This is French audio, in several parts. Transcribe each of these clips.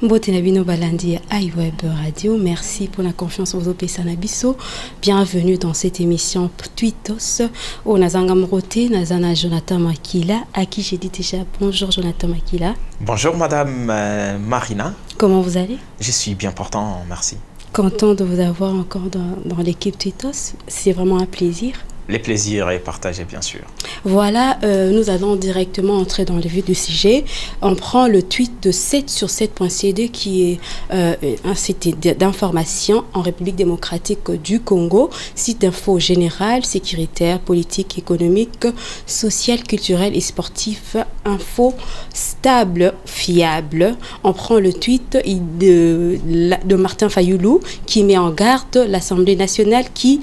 Mbotenabino Balandi iWeb Radio, merci pour la confiance aux Opesanabiso. Bienvenue dans cette émission Tweetos. Au Nazangamrote, Nazana Jonathan Makila, à qui j'ai dit déjà bonjour Jonathan Makila. Bonjour Madame Marina. Comment vous allez? Je suis bien portant, merci. Content de vous avoir encore dans l'équipe Tweetos. C'est vraiment un plaisir. Les plaisirs est partagé, bien sûr. Voilà, nous allons directement entrer dans le vif du sujet. On prend le tweet de 7 sur 7.cd qui est un site d'information en République démocratique du Congo, site d'info général, sécuritaire, politique, économique, social, culturel et sportif, info stable, fiable. On prend le tweet de Martin Fayoulou qui met en garde l'Assemblée nationale qui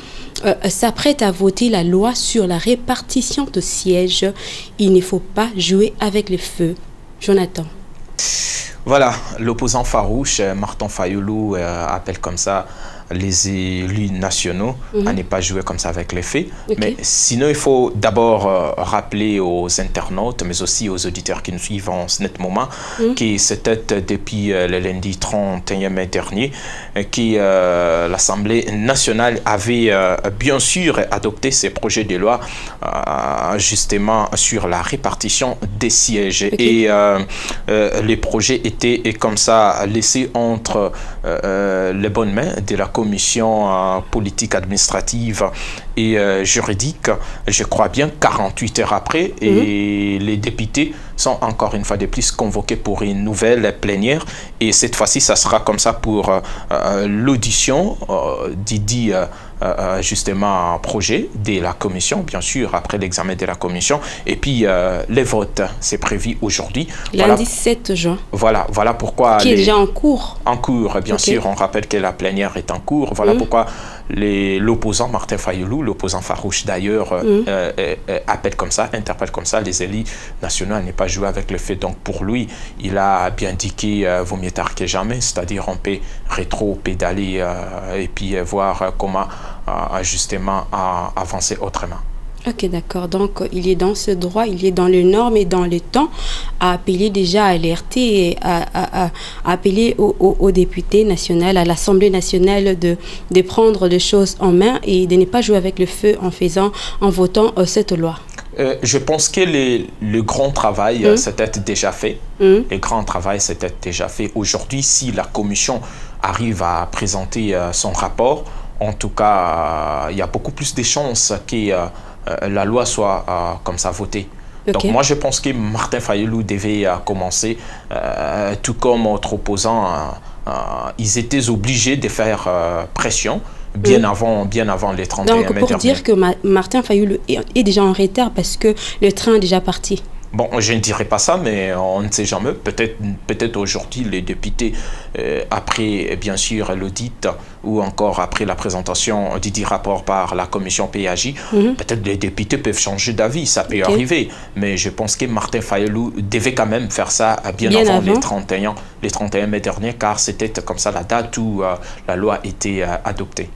s'apprête à voter la loi sur la répartition de sièges. Il ne faut pas jouer avec le feu. Jonathan. Voilà, l'opposant farouche, Martin Fayoulou, appelle comme ça les élus nationaux à ne pas jouer comme ça avec les faits. Okay. Mais sinon, il faut d'abord rappeler aux internautes, mais aussi aux auditeurs qui nous suivent en ce net moment, que c'était depuis le lundi 31 mai dernier que l'Assemblée nationale avait bien sûr adopté ces projets de loi justement sur la répartition des sièges. Okay. Et les projets étaient comme ça laissés entre les bonnes mains de la commission politique administrative et juridique, je crois bien 48 heures après, et les députés sont encore une fois de plus convoqués pour une nouvelle plénière, et cette fois-ci ça sera comme ça pour l'audition d'Idi justement projet de la commission, bien sûr après l'examen de la commission, et puis les votes c'est prévu aujourd'hui. Lundi 7 juin. Voilà pourquoi. Qui est déjà en cours. En cours, bien sûr, on rappelle que la plénière est en cours. Voilà pourquoi l'opposant Martin Fayoulou, l'opposant farouche d'ailleurs, appelle comme ça, interpelle comme ça les élus nationaux à ne pas jouer avec le fait. Donc pour lui, il a bien dit qu'il vaut mieux tard que jamais, c'est-à-dire on peut rétro-pédaler et puis voir comment justement avancer autrement. Ok, d'accord. Donc, il est dans ce droit, il est dans les normes et dans le temps à appeler déjà, à alerter et à appeler aux députés nationaux, à l'Assemblée nationale de prendre les choses en main et de ne pas jouer avec le feu en votant cette loi. Je pense que le grand travail s'était déjà fait. Le grand travail s'était déjà fait. Aujourd'hui, si la commission arrive à présenter son rapport, en tout cas, il y a beaucoup plus de chances que la loi soit comme ça votée. Okay. Donc moi je pense que Martin Fayoulou devait commencer, tout comme autres opposants, ils étaient obligés de faire pression bien avant les 31 mai dernier. Donc pour dire que Martin Fayoulou est déjà en retard parce que le train est déjà parti. Bon, je ne dirais pas ça, mais on ne sait jamais. Peut-être aujourd'hui, les députés, après bien sûr l'audit ou encore après la présentation du rapport par la commission PAJ, peut-être les députés peuvent changer d'avis, ça peut arriver. Mais je pense que Martin Fayoulou devait quand même faire ça bien avant les 31 mai dernier, car c'était comme ça la date où la loi était adoptée.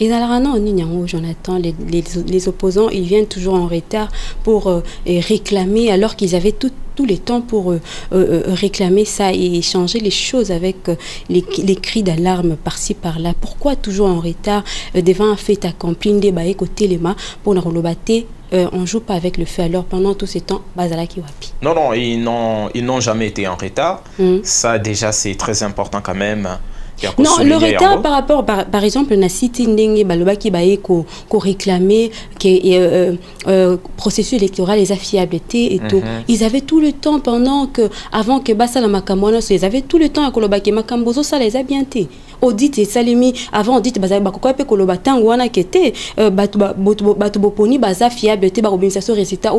Et dans la Jonathan, les opposants, ils viennent toujours en retard pour réclamer, alors qu'ils avaient tous les temps pour réclamer ça et changer les choses avec les cris d'alarme par-ci par-là. Pourquoi toujours en retard devant un fait accompli, des côté les mains pour la relobater? On ne joue pas avec le feu. Alors pendant tout ce temps, Bazalaki Wapi. Non, ils n'ont jamais été en retard. Ça déjà c'est très important quand même. Non, le retard par rapport, par exemple, na cité ndenge baloba ki baé ko réclamer que processus électoral les fiabilité et tout. Ils avaient tout le temps avant que basa la makamwana, ils avaient tout le temps à koloba ki makambozo ça les a bien été. Audit et salimi avant audit baza bakoko pe koloba tango wana kete batu boponi baza fiabilité ba organisation résultat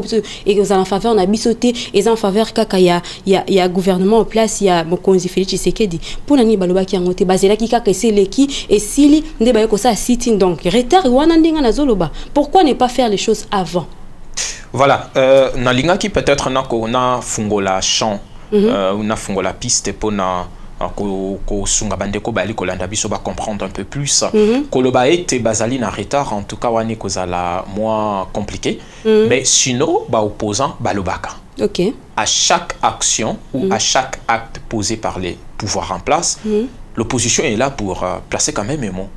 et aux en faveur na bisoté et en faveur kaka ya gouvernement en place ya Mokonzi Félix Tshisekedi pour nani baloba ki ngote bazela ki kaka seleki et sili nde ba ko ça sitting donc retard wana ndinga na zoloba. Pourquoi ne pas faire les choses avant? Voilà, nalinga ki peut-être na fungola champ ou na fungola piste pour na ko sunga bandeko bali ko landa biso ba comprendre un peu plus koloba ete bazali na retard en tout cas wani kozala moins compliqué mais sinon ba opposant balobaka. OK. À chaque action ou à chaque acte posé par pouvoir en place, l'opposition est là pour placer quand même un mot.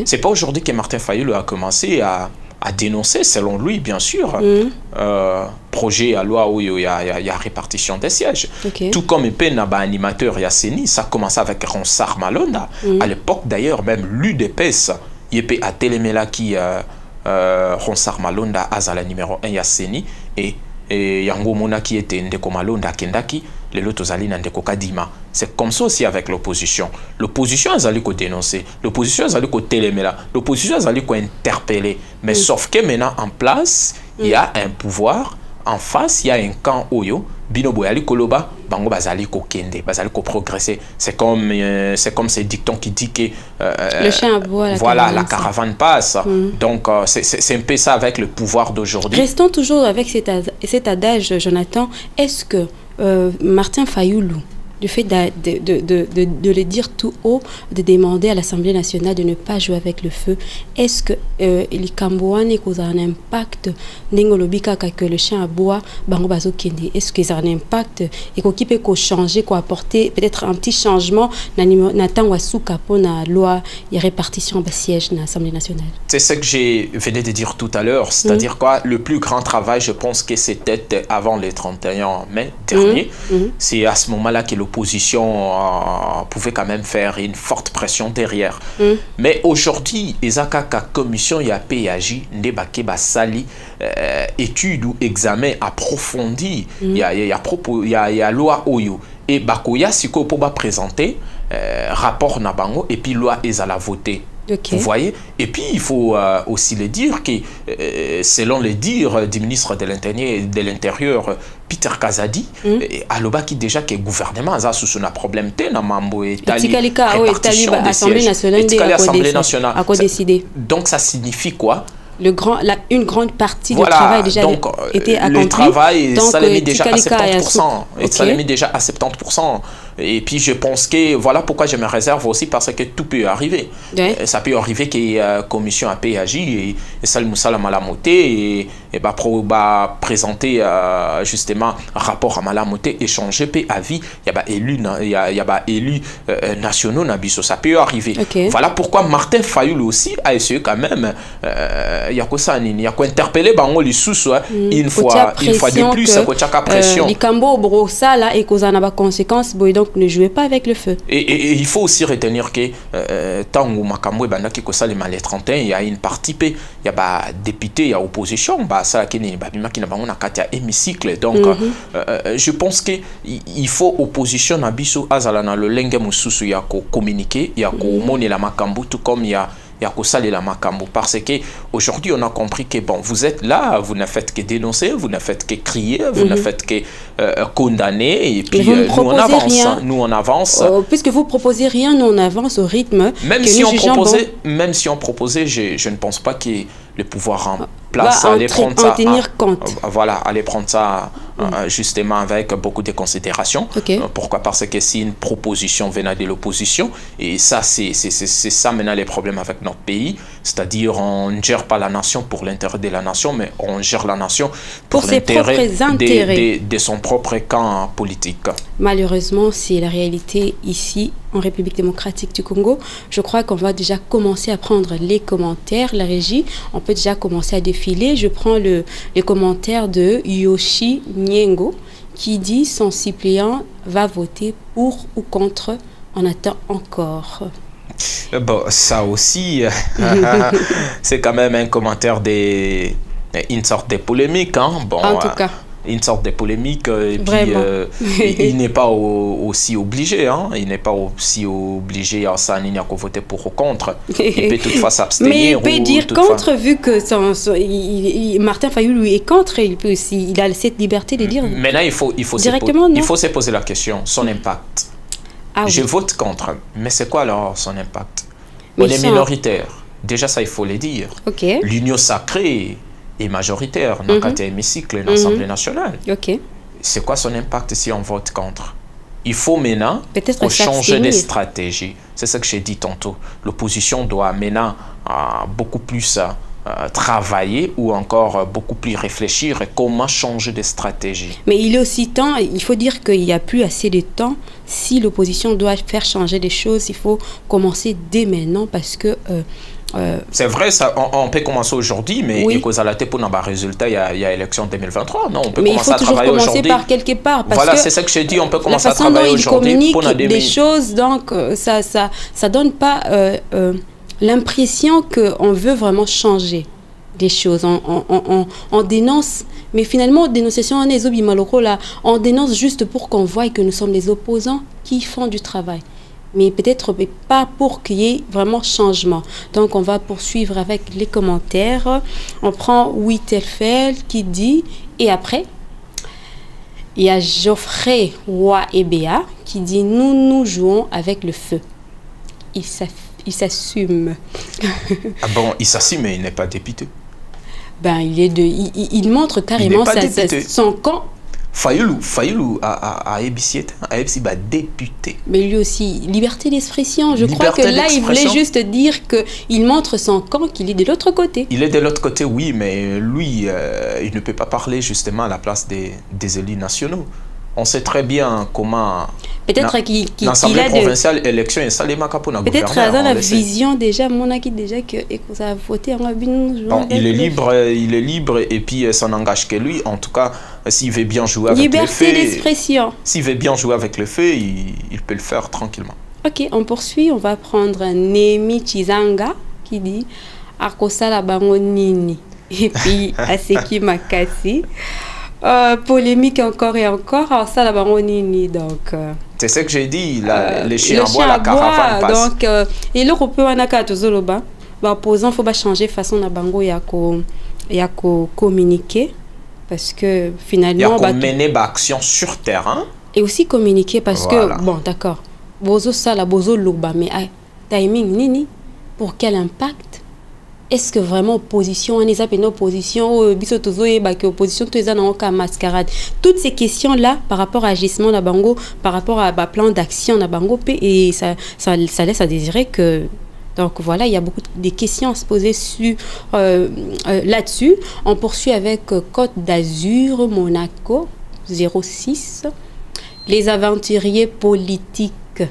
C'est pas aujourd'hui que Martin Fayulu a commencé à dénoncer, selon lui, bien sûr, projet à loi où il y a répartition des sièges. Tout comme un peu animateur Yasseni, ça a commencé avec Ronsard Malonda. À l'époque, d'ailleurs, même l'UDPS, il y a Télémela qui Ronsard Malonda a la numéro 1 Yasseni et Yango Mona qui était Ndeko Malonda Kendaki, les autres allaient dans Ndeko Kadima. C'est comme ça aussi avec l'opposition. L'opposition a allé dénoncer, l'opposition a allé téléméla, l'opposition a allé interpeller. Mais sauf que maintenant en place, il y a un pouvoir, en face, il y a un camp Oyo, Bino Boyali Koloba, Bango Bazali ko Kende, Bazali ko progresser. C'est comme ces dictons qui dit que le chien aboie, voilà, la caravane passe. Donc c'est un peu ça avec le pouvoir d'aujourd'hui. Restons toujours avec cet adage, Jonathan. Est-ce que Martin Fayulu, le fait de le dire tout haut, de demander à l'Assemblée nationale de ne pas jouer avec le feu, est-ce que les Cambouane ont un impact que le chien aboie, est-ce qu'ils ont un impact et qu'on peut changer, qu'on apporter peut-être un petit changement dans la loi et répartition de sièges dans l'Assemblée nationale? C'est ce que j'ai venu de dire tout à l'heure, c'est-à-dire quoi, le plus grand travail, je pense que c'était avant le 31 mai dernier. C'est à ce moment-là que l'opposition pouvait quand même faire une forte pression derrière. Mais aujourd'hui, Ezaka commission y a PAJ, Ndebake Basali, étude ou examen approfondi, il y a loi Oyo. Et Bakoya, si ko poba présenter rapport Nabango, et puis loi Ezala voter. Vous voyez? Et puis, il faut aussi le dire que, selon les dires du ministre de l'Intérieur, Peter Kazadi, Aloba qui déjà que le gouvernement a sous un problème, l'Assemblée nationale a décidé. Donc, ça signifie quoi? Une grande partie du travail déjà été accompli. Le travail, ça l'a mis déjà à 70%. Ça l'a mis déjà à 70%. Et puis je pense que voilà pourquoi je me réserve aussi, parce que tout peut arriver. Ça peut arriver que la commission a agi et Salim Moussala Malamoté et présenter justement un rapport à Malamoté, échanger peu avis, il y a élus nationaux Nabiso, ça peut arriver. Voilà pourquoi Martin Fayulu aussi a essayé quand même il y a quoi ça, il y a quoi interpeller Bango les sous une fois de plus, ça coûte pression. Les Cambo brossa là et cause en a conséquences, donc ne jouez pas avec le feu. Et il faut aussi retenir que tant où Makambo et Bandaki Kosa les mal 31, il y a une partie il y a député, il y a opposition, ça qui n'est pas qui n'a pas on a quatre hémicycle. Donc je pense que il faut opposition na biso azala na le lenge mususu ya ko communiquer, ya ko moni la Makambo, tout comme il y a la Makambo, parce que aujourd'hui on a compris que bon, vous êtes là, vous ne faites que dénoncer, vous ne faites que crier, vous ne faites que condamner, et puis nous on avance. Puisque vous proposez rien, nous on avance au rythme. Même si on proposait, je ne pense pas que le pouvoir en place allait prendre ça, tenir compte. Voilà, aller prendre ça justement avec beaucoup de considération. Pourquoi? Parce que si une proposition venait de l'opposition, et ça c'est ça maintenant les problèmes avec notre pays, c'est-à-dire on ne gère pas la nation pour l'intérêt de la nation, mais on gère la nation pour l'intérêt de son propre camp politique. Malheureusement, c'est la réalité ici en République démocratique du Congo. Je crois qu'on va déjà commencer à prendre les commentaires, la régie. On peut déjà commencer à défiler. Je prends les commentaires de Yoshi Nyengo qui dit son suppléant va voter pour ou contre. On attend encore. Bon, ça aussi, c'est quand même un commentaire une sorte de polémique. Hein? Bon, en tout cas. Une sorte de polémique, et puis il n'est pas aussi obligé, hein? Il n'est pas aussi obligé à ça, il n'y a qu'à voter pour ou contre. Il peut toutefois s'abstenir. Mais il peut dire contre, vu que Martin Fayulu est contre, il a cette liberté de dire. Maintenant, il faut se poser la question, son impact. Je vote contre, mais c'est quoi alors son impact? On est minoritaire, déjà ça il faut le dire. L'union sacrée est majoritaire dans le hémicycle de l'Assemblée nationale. C'est quoi son impact si on vote contre? Il faut maintenant changer de stratégie. C'est ce que j'ai dit tantôt. L'opposition doit maintenant beaucoup plus travailler ou encore beaucoup plus réfléchir et comment changer de stratégie. Mais il est aussi temps, il faut dire qu'il n'y a plus assez de temps. Si l'opposition doit faire changer des choses, il faut commencer dès maintenant parce que... c'est vrai, ça, on peut commencer aujourd'hui, mais oui. Pour un résultat, il y a élection 2023. Non, on peut commencer à travailler aujourd'hui. Mais il faut toujours commencer par quelque part. Parce voilà, que c'est ça que j'ai dit, on peut commencer à travailler aujourd'hui. Pour des choses, donc ça donne pas l'impression qu'on veut vraiment changer des choses. On dénonce, mais finalement, dénonciation, on dénonce juste pour qu'on voie que nous sommes les opposants qui font du travail. Mais peut-être pas pour qu'il y ait vraiment changement. Donc, on va poursuivre avec les commentaires. On prend Wittelfeld qui dit, et après, il y a Geoffrey Wa Ebea qui dit, nous jouons avec le feu. Il s'assume. Ah bon, il s'assume, mais il n'est pas député. Ben, il montre carrément son camp. Fayoulou a député. Mais lui aussi, liberté d'expression. Je crois que là, il voulait juste dire qu'il montre son camp, qu'il est de l'autre côté. Il est de l'autre côté, oui, mais lui, il ne peut pas parler justement à la place des élus nationaux. On sait très bien comment... Peut-être qu'il l'Assemblée provinciale, élection et Salema Kapona peut-être dans la vision déjà, mon acquis déjà que ça a voté en bon, il est libre et puis ça n'engage que lui. En tout cas, s'il veut bien jouer avec le feu... Liberté d'expression. S'il veut bien jouer avec le feu, il peut le faire tranquillement. Ok, on poursuit. On va prendre Nemi Chizanga qui dit « Akosala bango nini » et puis Aseki Makasi. Polémique encore et encore. Alors ça, là-bas, on y donc. C'est ce que j'ai dit. Les chiens à bois, la caravane passe. Donc, et là, on peut en avoir tout ça là-bas. Opposant, faut pas changer façon na bango ya ko communiquer parce que finalement. Il y a mener action sur terrain. Et aussi communiquer parce que bon, d'accord. Bozo ça la bozo loba mais timing nini pour quel impact? Est-ce que vraiment opposition, on est appelé opposition, opposition, mascarade. Toutes ces questions-là, par rapport à agissement de Bango, par rapport à plan d'action de Bango, et ça laisse à désirer que... Donc voilà, il y a beaucoup de questions à se poser là-dessus. On poursuit avec Côte d'Azur, Monaco, 06. Les aventuriers politiques.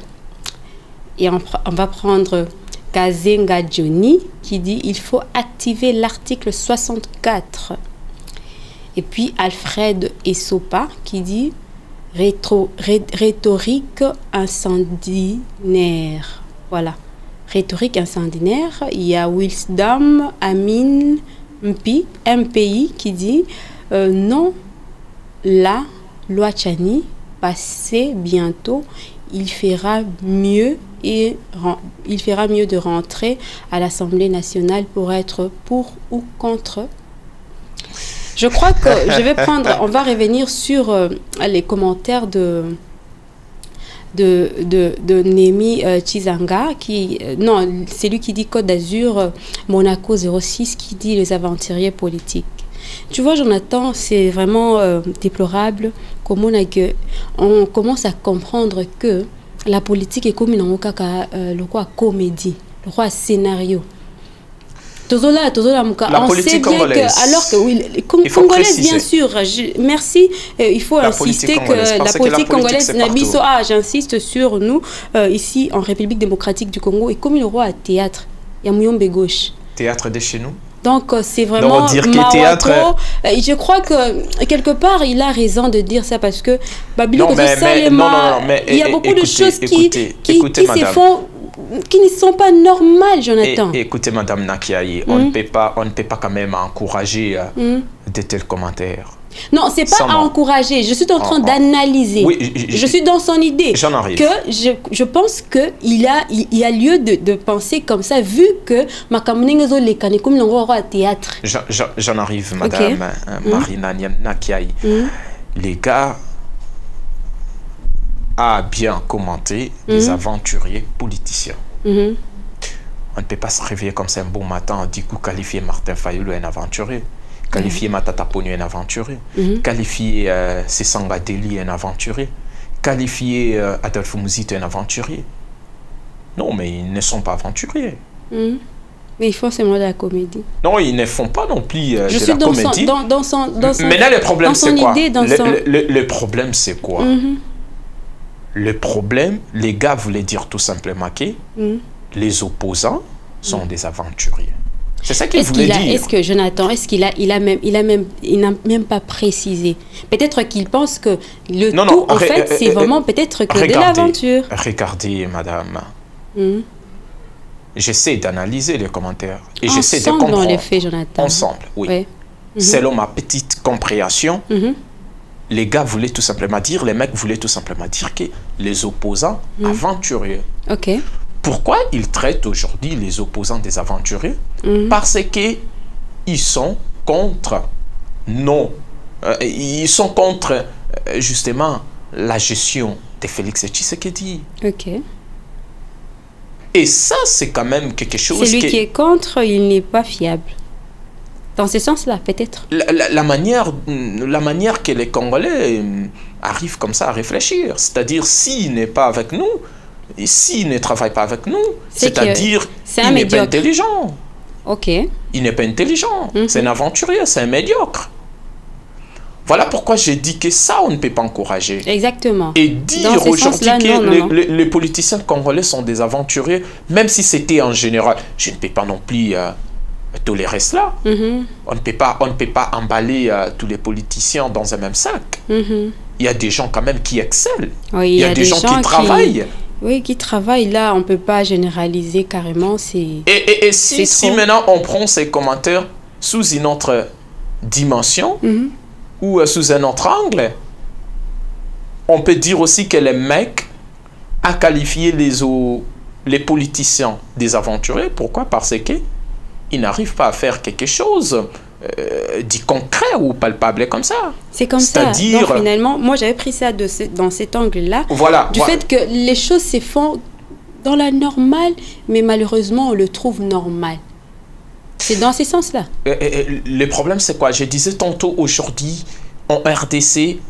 Et on va prendre... Kazenga Johnny qui dit il faut activer l'article 64. Et puis Alfred Essopa qui dit rhétorique incendiaire. Voilà, rhétorique incendiaire. Il y a Wilsdam Amin MPI qui dit non, la loi Chani passée bientôt, il fera mieux de rentrer à l'Assemblée nationale pour être pour ou contre. Je crois que je vais prendre, on va revenir sur les commentaires de Nemi Chizanga, non, c'est lui qui dit Côte d'Azur, Monaco 06, qui dit les aventuriers politiques. Tu vois, Jonathan, c'est vraiment déplorable comment on commence à comprendre que la politique est comme une comédie, le roi scénario. La politique congolaise. Alors que oui, congolaise, bien sûr. Merci. Il faut insister que la politique congolaise n'habite. J'insiste sur nous, ici en République démocratique du Congo, est comme le roi à théâtre. Il y a Mouyombe gauche. Théâtre de chez nous. Donc, c'est vraiment théâtre... Je crois que, quelque part, il a raison de dire ça parce que... mais il y a beaucoup de choses qui se font, qui ne sont pas normales, Jonathan. Écoutez, Madame Nakiaye, on ne peut pas quand même encourager de tels commentaires. Non, c'est pas à encourager. Je suis en train d'analyser. Oui, je suis dans son idée. J'en arrive. Que je pense qu'il y a lieu de penser comme ça, vu que ma communauté les canés comme l'envoi à théâtre. J'en arrive, Madame Marina Nakiaye. Les gars a bien commenté les aventuriers politiciens. On ne peut pas se réveiller comme ça un bon matin, du coup qualifier Martin Fayoulou un aventurier. Qualifier Matata Pogno un aventurier, qualifier Sessanga Deli un aventurier, qualifier Adolphe Mouzito un aventurier. Non, mais ils ne sont pas aventuriers. Mais ils font seulement de la comédie. Non, ils ne font pas non plus de la comédie. Dans son mais là, le problème, c'est quoi? Idée, le problème, c'est quoi? Le problème, les gars voulaient dire tout simplement que les opposants sont des aventuriers. C'est ça qu'il voulait dire. Est-ce que Jonathan, est-ce qu'il n'a même pas précisé? Peut-être qu'il pense que le tout, en fait, c'est vraiment peut-être que de l'aventure. Regardez, madame. J'essaie d'analyser les commentaires et j'essaie de comprendre. Dans les faits, Jonathan. Ensemble, oui. Ouais. Selon ma petite compréhension, les gars voulaient tout simplement dire, les mecs voulaient tout simplement dire que les opposants aventuriers. Ok. Pourquoi ils traitent aujourd'hui les opposants des aventuriers? Parce qu'ils sont contre, ils sont contre justement la gestion de Félix Tshisekedi. Ok. Et ça, c'est quand même quelque chose... Celui qui est contre, il n'est pas fiable. Dans ce sens-là, peut-être. La manière que les Congolais arrivent comme ça à réfléchir, c'est-à-dire s'il n'est pas avec nous, et s'il ne travaille pas avec nous, c'est-à-dire qu'il n'est pas intelligent. Ok. Il n'est pas intelligent. C'est un aventurier, c'est un médiocre. Voilà pourquoi j'ai dit que ça, on ne peut pas encourager. Exactement. Et dire aujourd'hui que les politiciens congolais sont des aventuriers, même si c'était en général, je ne peux pas non plus tolérer cela. On ne peut pas emballer tous les politiciens dans un même sac. Il y a des gens quand même qui excellent. Oui, il y a des gens qui travaillent. Oui, qui travaillent. Là, on ne peut pas généraliser carrément. Et si maintenant on prend ces commentaires sous une autre dimension, ou sous un autre angle, on peut dire aussi que les mecs a qualifié les politiciens des aventuriers. Pourquoi? Parce qu'ils n'arrivent pas à faire quelque chose dit concret ou palpable comme ça. C'est comme ça. Donc finalement, moi j'avais pris ça dans cet angle-là. Voilà. Du fait que les choses se font dans la normale, mais malheureusement on le trouve normal. C'est dans ce sens-là. Le problème, c'est quoi? Je disais tantôt, aujourd'hui, en RDC,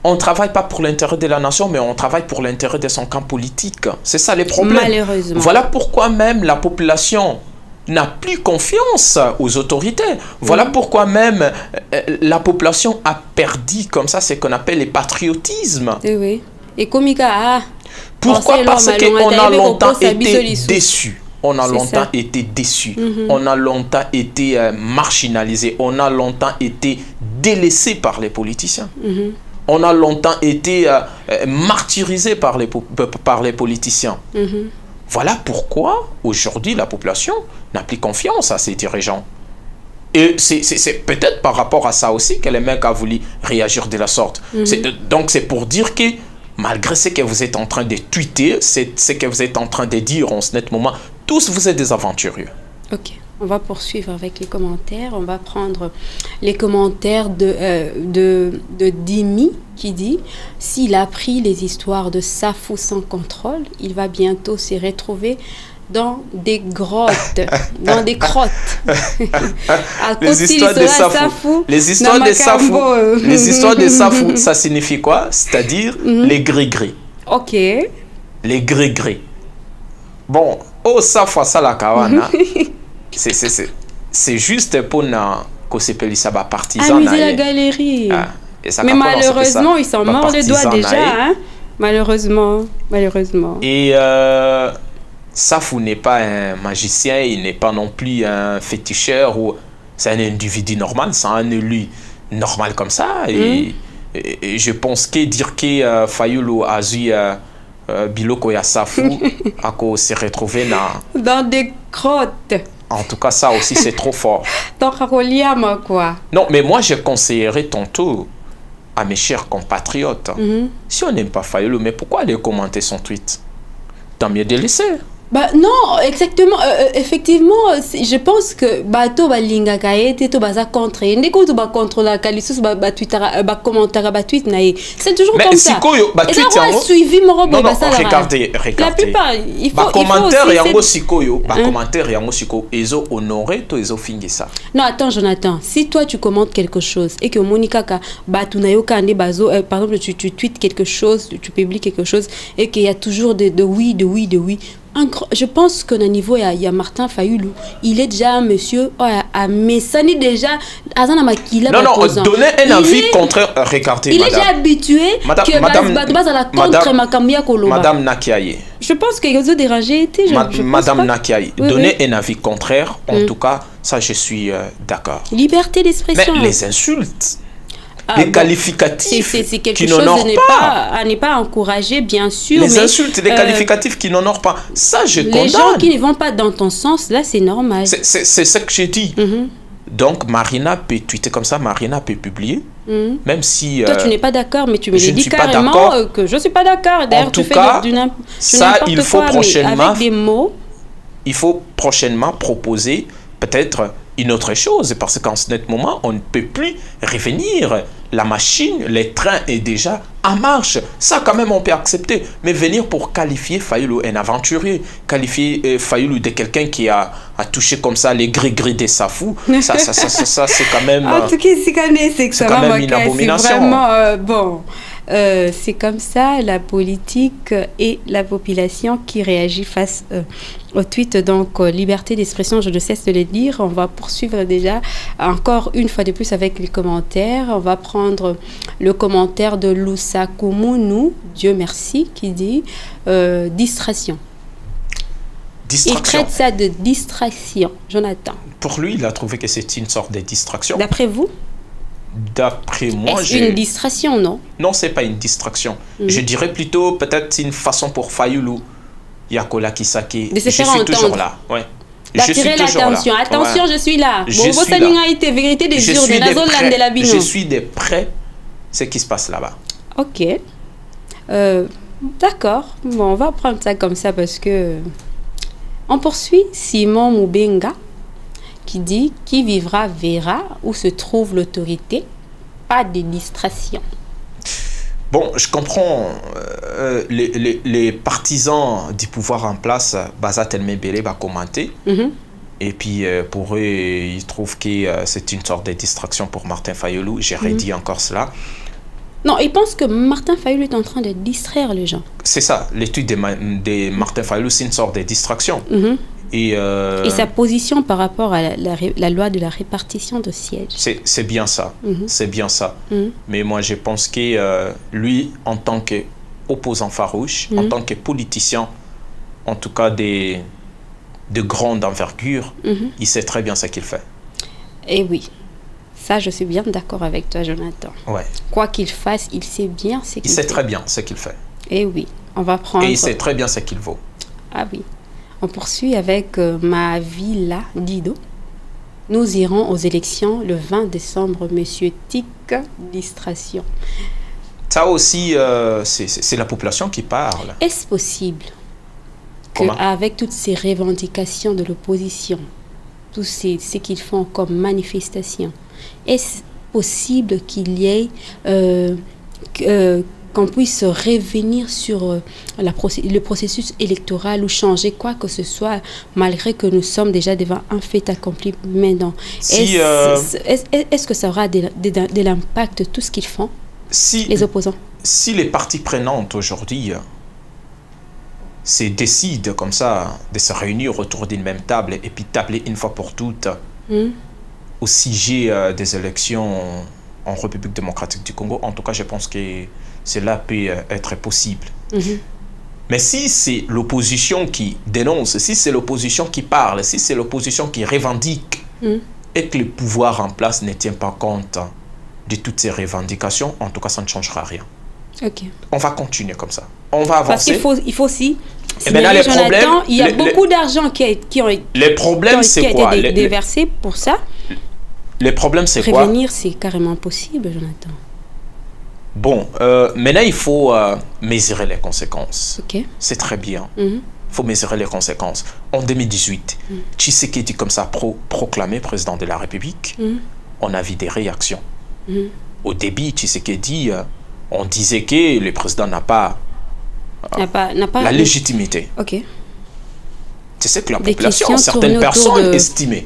on ne travaille pas pour l'intérêt de la nation, mais on travaille pour l'intérêt de son camp politique. C'est ça le problème. Malheureusement. Voilà pourquoi même la population n'a plus confiance aux autorités. Voilà pourquoi même la population a perdu, comme ça, ce qu'on appelle le patriotisme. Oui. Et comme pourquoi? Parce qu'on a longtemps été déçus. On a longtemps été déçus, on a longtemps été marginalisés, on a longtemps été délaissés par les politiciens. On a longtemps été martyrisés par les politiciens. Voilà pourquoi aujourd'hui la population n'a plus confiance à ces dirigeants. Et c'est peut-être par rapport à ça aussi que les mecs ont voulu réagir de la sorte. Donc c'est pour dire que malgré ce que vous êtes en train de tweeter, ce que vous êtes en train de dire en ce moment, tous vous êtes des aventuriers. Ok, on va poursuivre avec les commentaires. On va prendre les commentaires de Dimi qui dit « S'il a pris les histoires de Safou sans contrôle, il va bientôt se retrouver dans des grottes, dans des crottes. » Les histoires de Safou, les histoires de Safou, ça signifie quoi? C'est-à-dire les gris-gris. Ok. Les gris-gris. Bon, au Safou ça la kawana, c'est juste pour que se pelissa ba partisan. Ah, mais c'est la galerie. Mais malheureusement, ils sont morts les doigts déjà. Hein? Malheureusement. Et Safou n'est pas un magicien, il n'est pas non plus un féticheur, ou c'est un individu normal, c'est un élu normal comme ça. Et je pense que dire que Fayulu a eu Biloko et Safou a se retrouver dans des grottes. En tout cas, ça aussi, c'est trop fort. Donc, quoi. Non, mais moi, je conseillerais tantôt à mes chers compatriotes, si on n'aime pas Fayulu, mais pourquoi aller commenter son tweet? Tant mieux de laisser. Bah non, exactement. Effectivement, je pense que bato balinga kaete to baza contre. Ndeko to ba contre la kalisus ba Twitter ba commentaire ba tweet na. C'est toujours comme ça. Mais si ko suivi mo robo ba ça. Regardez. La plupart, il faut commentaire yango sikoyo, ba commentaire yango siko ezo honorer to ezo fingi ça. Non, attends Jonathan, si toi tu commentes quelque chose et que Monica ka batu na yo kande bazo par exemple tu tweets quelque chose, tu publies quelque chose et qu'il y a toujours de oui. je pense qu'à un niveau, il y a Martin Fayoulou. Il est déjà un monsieur à Messani déjà. Non, donner un avis contraire. Regardez, il est déjà habitué que Madame Nakiaye. Je pense que les autres dérangés étaient. Madame Nakiaye, donner un avis contraire, en tout cas, ça je suis d'accord. Liberté d'expression. Mais les insultes. Les qualificatifs qui n'honorent pas. À ne pas encourager, bien sûr. Les insultes, les qualificatifs qui n'honorent pas. Ça, je condamne. Les gens qui ne vont pas dans ton sens, là, c'est normal. C'est ce que j'ai dit. Donc, Marina peut tweeter comme ça, Marina peut publier. Même si... Toi, tu n'es pas d'accord, mais tu me dis carrément que je ne suis pas d'accord. En tout cas, ça, il faut prochainement... Avec des mots. Il faut prochainement proposer peut-être une autre chose, parce qu'en ce moment, on ne peut plus revenir. La machine, les trains est déjà en marche. Ça, quand même, on peut accepter. Mais venir pour qualifier Fayoulou un aventurier, qualifier Fayoulou de quelqu'un qui a touché comme ça les gris-gris des Safou, ça c'est quand même... En tout cas, c'est quand même une abomination. C'est vraiment bon. C'est comme ça la politique et la population qui réagit face au tweet. Donc, liberté d'expression, je ne cesse de le dire. On va poursuivre déjà encore une fois de plus avec les commentaires. On va prendre le commentaire de Loussa Koumounou, Dieu merci, qui dit distraction. Il traite ça de distraction, Jonathan. Pour lui, il a trouvé que c'est une sorte de distraction. D'après vous? D'après moi, c'est une distraction, non? Non, c'est pas une distraction. Je dirais plutôt peut-être une façon pour Fayoulou, Yakola Kisake. De se faire entendre. Toujours là. Ouais. D'attirer l'attention. Attention, ouais. Je suis là. Je suis de près ce qui se passe là-bas. Ok. D'accord. Bon, on va prendre ça comme ça parce que... On poursuit Simon Moubenga qui dit « Qui vivra verra où se trouve l'autorité, pas de distraction ». Bon, je comprends les partisans du pouvoir en place, Baza Telmebele va commenter. Et puis, pour eux, ils trouvent que c'est une sorte de distraction pour Martin Fayoulou. J'ai redit encore cela. Non, ils pensent que Martin Fayoulou est en train de distraire les gens. C'est ça, l'étude de Martin Fayoulou, c'est une sorte de distraction. Et sa position par rapport à la loi de la répartition de sièges. C'est bien ça, c'est bien ça. Mais moi, je pense que lui, en tant qu'opposant farouche, en tant que politicien, en tout cas de grande envergure, il sait très bien ce qu'il fait. Eh oui. Ça, je suis bien d'accord avec toi, Jonathan. Ouais. Quoi qu'il fasse, il sait bien ce qu'il fait. Il sait très bien ce qu'il fait. Eh oui, on va prendre... Et il sait très bien ce qu'il vaut. Ah oui. On poursuit avec Mahavila Dido. Nous irons aux élections le 20 décembre, Monsieur Tic, distraction. Ça aussi, c'est la population qui parle. Est-ce possible qu'avec toutes ces revendications de l'opposition, tout ce qu'ils font comme manifestation, est-ce possible qu'il y ait qu'on puisse revenir sur le processus électoral ou changer quoi que ce soit, malgré que nous sommes déjà devant un fait accompli maintenant? Est-ce que ça aura de l'impact, tout ce qu'ils font, les opposants? Si les parties prenantes aujourd'hui se décident comme ça de se réunir autour d'une même table et puis tabler une fois pour toutes au sujet des élections en République démocratique du Congo, en tout cas, je pense que cela peut être possible. Mais si c'est l'opposition qui dénonce, si c'est l'opposition qui parle, si c'est l'opposition qui revendique, et que le pouvoir en place ne tient pas compte de toutes ces revendications, en tout cas, ça ne changera rien. On va continuer comme ça. On va avancer. Parce qu'il faut aussi... Et maintenant, les problèmes... Il y a beaucoup d'argent qui ont été déversé pour ça. Les problèmes, c'est quoi? Prévenir, c'est carrément possible, Jonathan. Bon, maintenant, il faut mesurer les conséquences. C'est très bien. Il faut mesurer les conséquences. En 2018, Tshisekedi, comme ça, proclamé président de la République, on a vu des réactions. Au début, Tshisekedi, on disait que le président n'a pas la légitimité. C'est ce que la population, certaines personnes estimaient.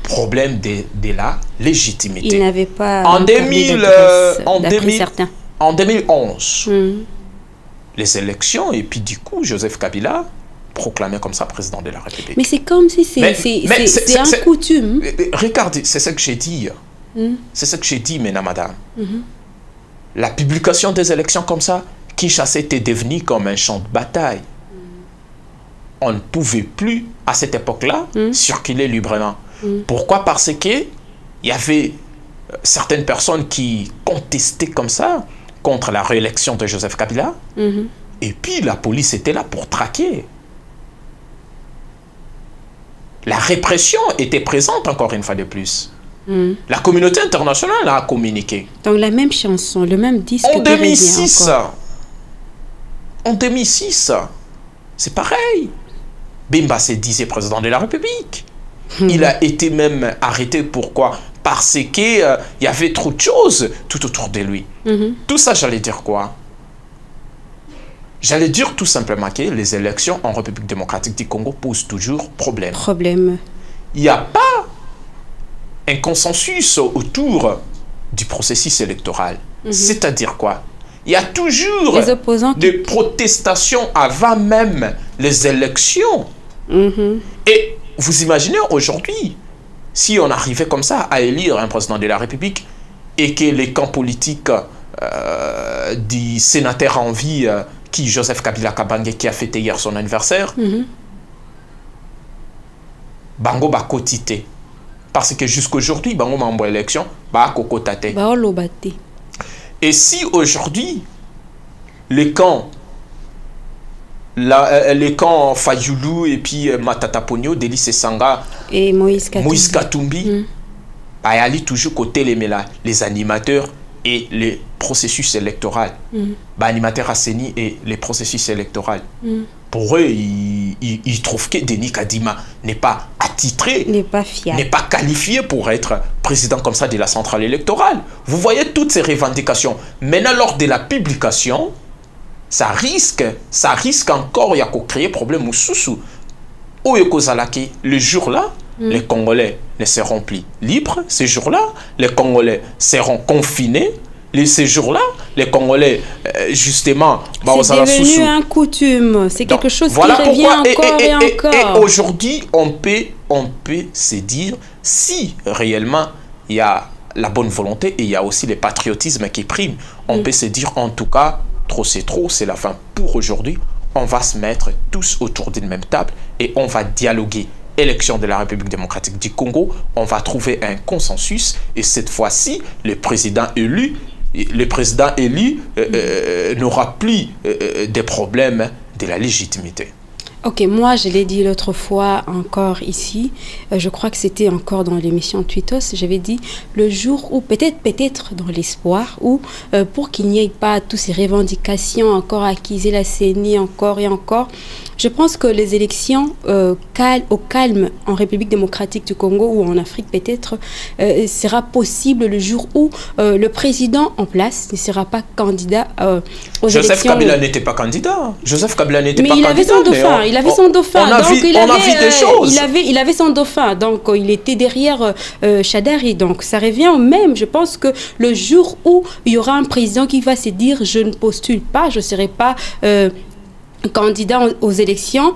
Problème de la légitimité. Il n'avait pas... En 2011, les élections, et puis du coup, Joseph Kabila proclamer comme ça président de la République. Mais c'est comme si c'est un coutume. Regardez, c'est ce que j'ai dit. C'est ce que j'ai dit, mesdames, madame. La publication des élections comme ça, Kinshasa était devenu comme un champ de bataille. On ne pouvait plus, à cette époque-là, circuler librement. Pourquoi? Parce qu'il y avait certaines personnes qui contestaient comme ça contre la réélection de Joseph Kabila. Et puis la police était là pour traquer. La répression était présente encore une fois de plus. La communauté internationale a communiqué. Donc la même chanson, le même disque. En 2006, en 2006, c'est pareil. Bemba se disait président de la République. Il a été même arrêté. Pourquoi? Parce qu'il y avait trop de choses tout autour de lui. Tout ça, j'allais dire quoi? J'allais dire tout simplement que les élections en République démocratique du Congo posent toujours problème. Il n'y a pas un consensus autour du processus électoral. C'est-à-dire quoi? Il y a toujours des protestations avant même les élections. Et vous imaginez aujourd'hui, si on arrivait comme ça à élire un président de la République et que les camps politiques du sénateur en vie, qui Joseph Kabila Kabange, qui a fêté hier son anniversaire, Bango ba kotité. Parce que jusqu'aujourd'hui, Bango m'a envoyé l'élection, ba kokotate. Et si aujourd'hui, les camps Fayulu et puis Matata Ponyo, Delis Sanga et Moïse Katumbi, bah, y toujours côté les animateurs et les processus électoraux. Bah, animateurs Asseni et les processus électoraux. Pour eux, ils trouvent que Denis Kadima n'est pas attitré, n'est pas fiable, n'est pas qualifié pour être président comme ça de la centrale électorale. Vous voyez toutes ces revendications. Maintenant, lors de la publication, ça risque encore de créer problème au sous. Le jour-là, les Congolais ne seront plus libres. Ce jour-là, les Congolais seront confinés. Ces jours-là, les Congolais, justement... C'est devenu un coutume. C'est quelque chose qui revient encore et encore. Et aujourd'hui, on peut se dire, si réellement il y a la bonne volonté et il y a aussi le patriotisme qui prime, on peut se dire, en tout cas, trop, c'est la fin pour aujourd'hui. On va se mettre tous autour d'une même table et on va dialoguer. Élection de la République démocratique du Congo, on va trouver un consensus et cette fois-ci, le président élu n'aura plus des problèmes de la légitimité. Ok, moi je l'ai dit l'autre fois encore ici, je crois que c'était encore dans l'émission Tweetos, j'avais dit le jour où, peut-être dans l'espoir, où pour qu'il n'y ait pas toutes ces revendications encore acquises, la CENI encore et encore, je pense que les élections au calme en République démocratique du Congo ou en Afrique peut-être sera possible le jour où le président en place ne sera pas candidat aux élections. Joseph Kabila n'était pas candidat. Joseph Kabila n'était pas candidat. Mais il avait son dauphin. Il avait son dauphin. Donc il avait son dauphin. Donc il était derrière Chadari. Donc ça revient au même. Je pense que le jour où il y aura un président qui va se dire je ne postule pas, je ne serai pas candidat aux élections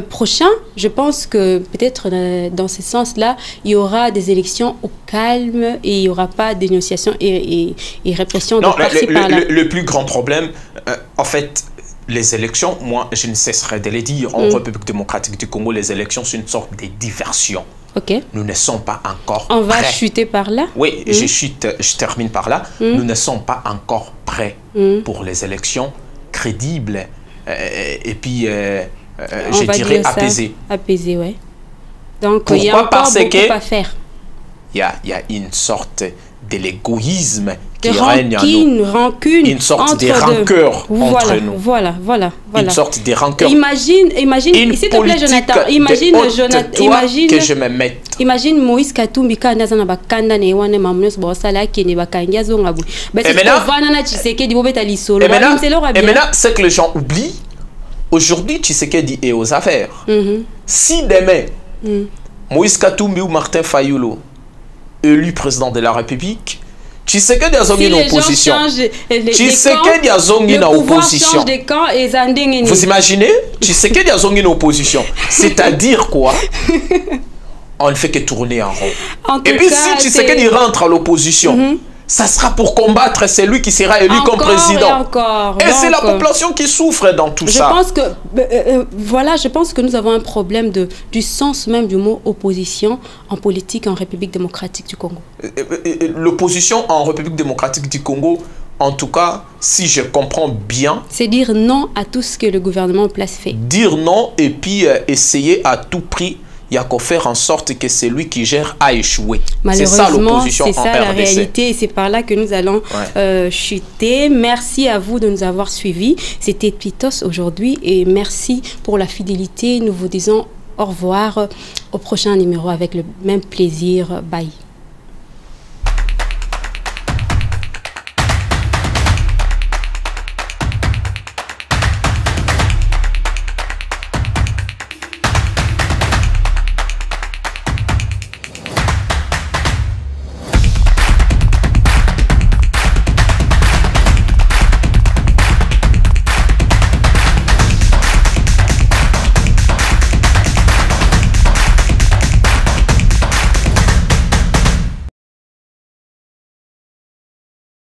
prochaines, je pense que peut-être dans ce sens-là, il y aura des élections au calme et il n'y aura pas de dénonciation et répression de par-ci par-là. Le plus grand problème, en fait, les élections, moi, je ne cesserai de le dire, en République démocratique du Congo, les élections, c'est une sorte de diversion. Okay. Nous ne sommes pas encore prêts. On va chuter par là. Oui, je termine par là. Nous ne sommes pas encore prêts pour les élections crédibles et puis, je dirais apaisées. Apaisées, oui. Donc, il y a encore beaucoup à faire. Il y a une sorte de l'égoïsme qui règne en nous. Rancune, une sorte de rancœur entre nous. Voilà. Une sorte de rancœur. Imagine, s'il te plaît, Jonathan. Imagine que je me mette. Imagine Moïse Katumbi kana zana bakanda ne wane mamnos bosala kene bakangia zonga bu. Et maintenant, ce que les gens oublient, aujourd'hui, Tshisekedi est aux affaires. Si demain, Moïse Katumbi ou Martin Fayulu élu président de la République, Tshisekedi a zongi une opposition. Tshisekedi a zongi une opposition. Vous imaginez? Tshisekedi a zongi une opposition. C'est-à-dire quoi? On ne fait que tourner en rond. Et puis si Tshisekedi rentre à l'opposition, ça sera pour combattre celui qui sera élu comme président. Et c'est la population qui souffre dans tout ça. Pense que, voilà, je pense que nous avons un problème du sens même du mot opposition en politique en République démocratique du Congo. L'opposition en République démocratique du Congo, en tout cas, si je comprends bien... C'est dire non à tout ce que le gouvernement en place fait. Dire non et puis essayer à tout prix... Il y a qu'à faire en sorte que celui qui gère a échoué. C'est ça l'opposition en RDC. C'est ça la réalité et c'est par là que nous allons chuter. Merci à vous de nous avoir suivis. C'était Pitos aujourd'hui et merci pour la fidélité. Nous vous disons au revoir au prochain numéro avec le même plaisir. Bye.